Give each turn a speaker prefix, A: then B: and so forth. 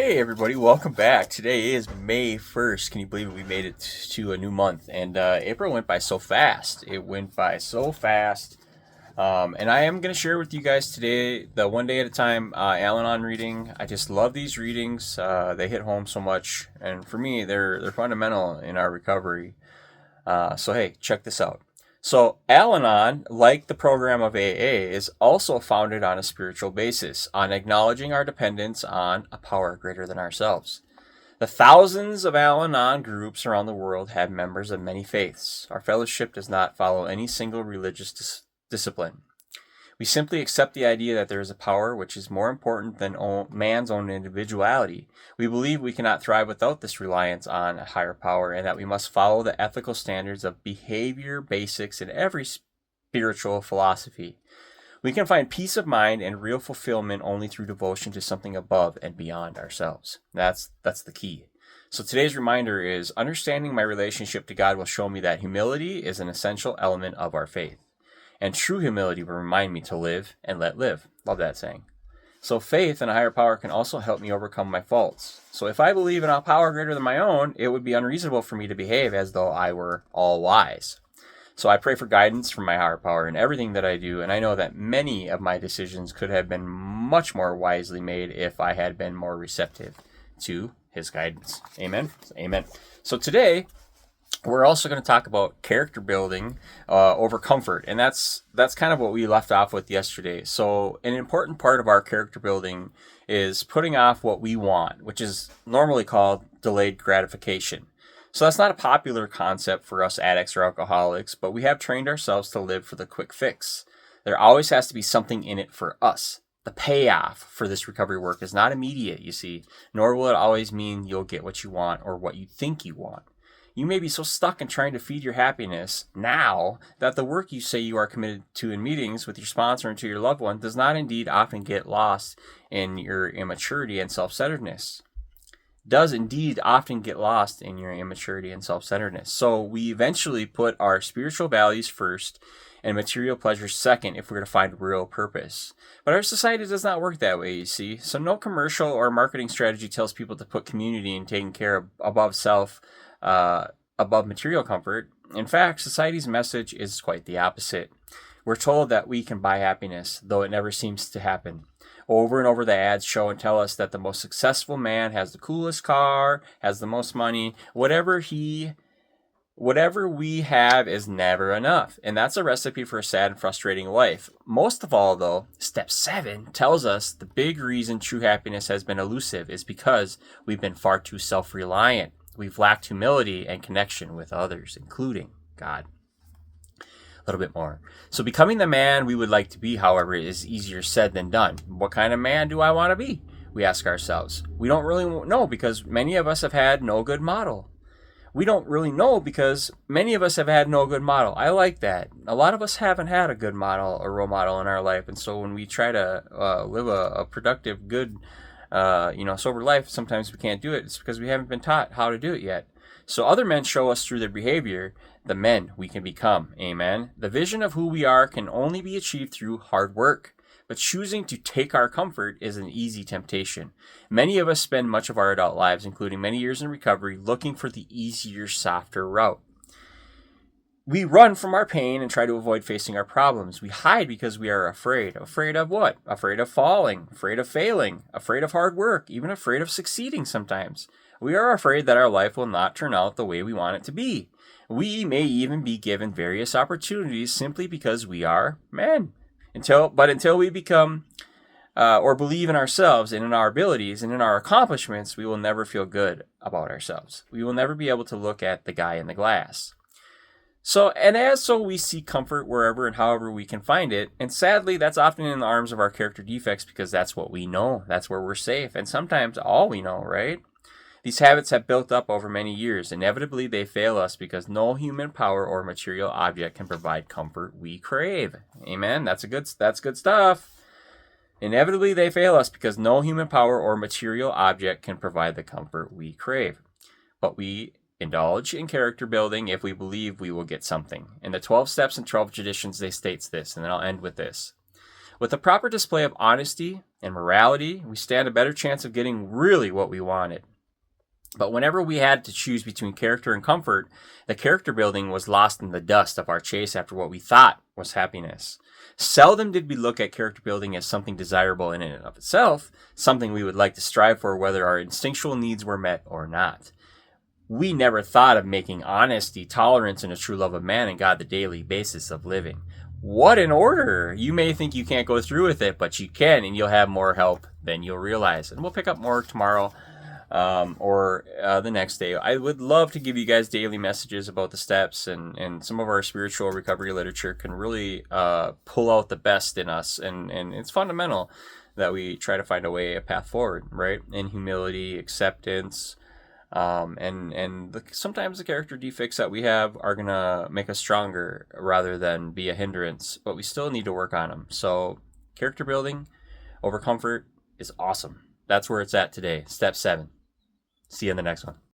A: Hey everybody, welcome back. Today is May 1st. Can you believe it? We made it to a new month. And April went by so fast. It went by so fast. And I am going to share with you guys today the One Day at a Time Al-Anon reading. I just love these readings. They hit home so much. And for me, they're fundamental in our recovery. So hey, check this out. So Al-Anon, like the program of AA, is also founded on a spiritual basis, on acknowledging our dependence on a power greater than ourselves. The thousands of Al-Anon groups around the world have members of many faiths. Our fellowship does not follow any single religious discipline. We simply accept the idea that there is a power which is more important than man's own individuality. We believe we cannot thrive without this reliance on a higher power, and that we must follow the ethical standards of behavior basics in every spiritual philosophy. We can find peace of mind and real fulfillment only through devotion to something above and beyond ourselves. That's the key. So today's reminder is understanding my relationship to God will show me that humility is an essential element of our faith. And true humility will remind me to live and let live. Love that saying. So faith in a higher power can also help me overcome my faults. So if I believe in a power greater than my own, it would be unreasonable for me to behave as though I were all wise. So I pray for guidance from my higher power in everything that I do, and I know that many of my decisions could have been much more wisely made if I had been more receptive to his guidance. Amen? Amen. So today, we're also going to talk about character building over comfort, and that's kind of what we left off with yesterday. So an important part of our character building is putting off what we want, which is normally called delayed gratification. So that's not a popular concept for us addicts or alcoholics, but we have trained ourselves to live for the quick fix. There always has to be something in it for us. The payoff for this recovery work is not immediate, you see, nor will it always mean you'll get what you want or what you think you want. You may be so stuck in trying to feed your happiness now that the work you say you are committed to in meetings with your sponsor and to your loved one does not indeed often get lost in your immaturity and self-centeredness. Does indeed often get lost in your immaturity and self-centeredness. So we eventually put our spiritual values first and material pleasures second if we're to find real purpose. But our society does not work that way, you see. So no commercial or marketing strategy tells people to put community and taking care of above self, above material comfort. In fact, society's message is quite the opposite. We're told that we can buy happiness, though it never seems to happen. Over and over, the ads show and tell us that the most successful man has the coolest car, has the most money. Whatever we have is never enough. And that's a recipe for a sad and frustrating life. Most of all, though, step 7 tells us the big reason true happiness has been elusive is because we've been far too self-reliant. We've lacked humility and connection with others, including God. A little bit more. So becoming the man we would like to be, however, is easier said than done. What kind of man do I want to be? We ask ourselves. We don't really know because many of us have had no good model. We don't really know because many of us have had no good model. I like that. A lot of us haven't had a good model, a role model in our life. And so when we try to live a productive, good, sober life, sometimes we can't do it. It's because we haven't been taught how to do it yet. So other men show us through their behavior the men we can become. Amen. The vision of who we are can only be achieved through hard work. But choosing to take our comfort is an easy temptation. Many of us spend much of our adult lives, including many years in recovery, looking for the easier, softer route. We run from our pain and try to avoid facing our problems. We hide because we are afraid. Afraid of what? Afraid of falling, afraid of failing, afraid of hard work, even afraid of succeeding sometimes. We are afraid that our life will not turn out the way we want it to be. We may even be given various opportunities simply because we are men. Until we become or believe in ourselves and in our abilities and in our accomplishments, we will never feel good about ourselves. We will never be able to look at the guy in the glass. So we seek comfort wherever and however we can find it. And sadly, that's often in the arms of our character defects because that's what we know. That's where we're safe. And sometimes all we know, right? These habits have built up over many years. Inevitably, they fail us because no human power or material object can provide comfort we crave. Amen. That's good stuff. Inevitably, they fail us because no human power or material object can provide the comfort we crave. But we indulge in character building if we believe we will get something. In the 12 steps and 12 traditions, they states this, and then I'll end with this. With the proper display of honesty and morality, we stand a better chance of getting really what we wanted. But whenever we had to choose between character and comfort, the character building was lost in the dust of our chase after what we thought was happiness. Seldom did we look at character building as something desirable in and of itself, something we would like to strive for whether our instinctual needs were met or not. We never thought of making honesty, tolerance, and a true love of man and God the daily basis of living. What an order! You may think you can't go through with it, but you can, and you'll have more help than you'll realize. And we'll pick up more tomorrow or the next day. I would love to give you guys daily messages about the steps, and some of our spiritual recovery literature can really pull out the best in us, and it's fundamental that we try to find a path forward, right? In humility, acceptance, sometimes the character defects that we have are gonna make us stronger rather than be a hindrance, but we still need to work on them. So character building over comfort is awesome. That's where it's at today. Step 7. See you in the next one.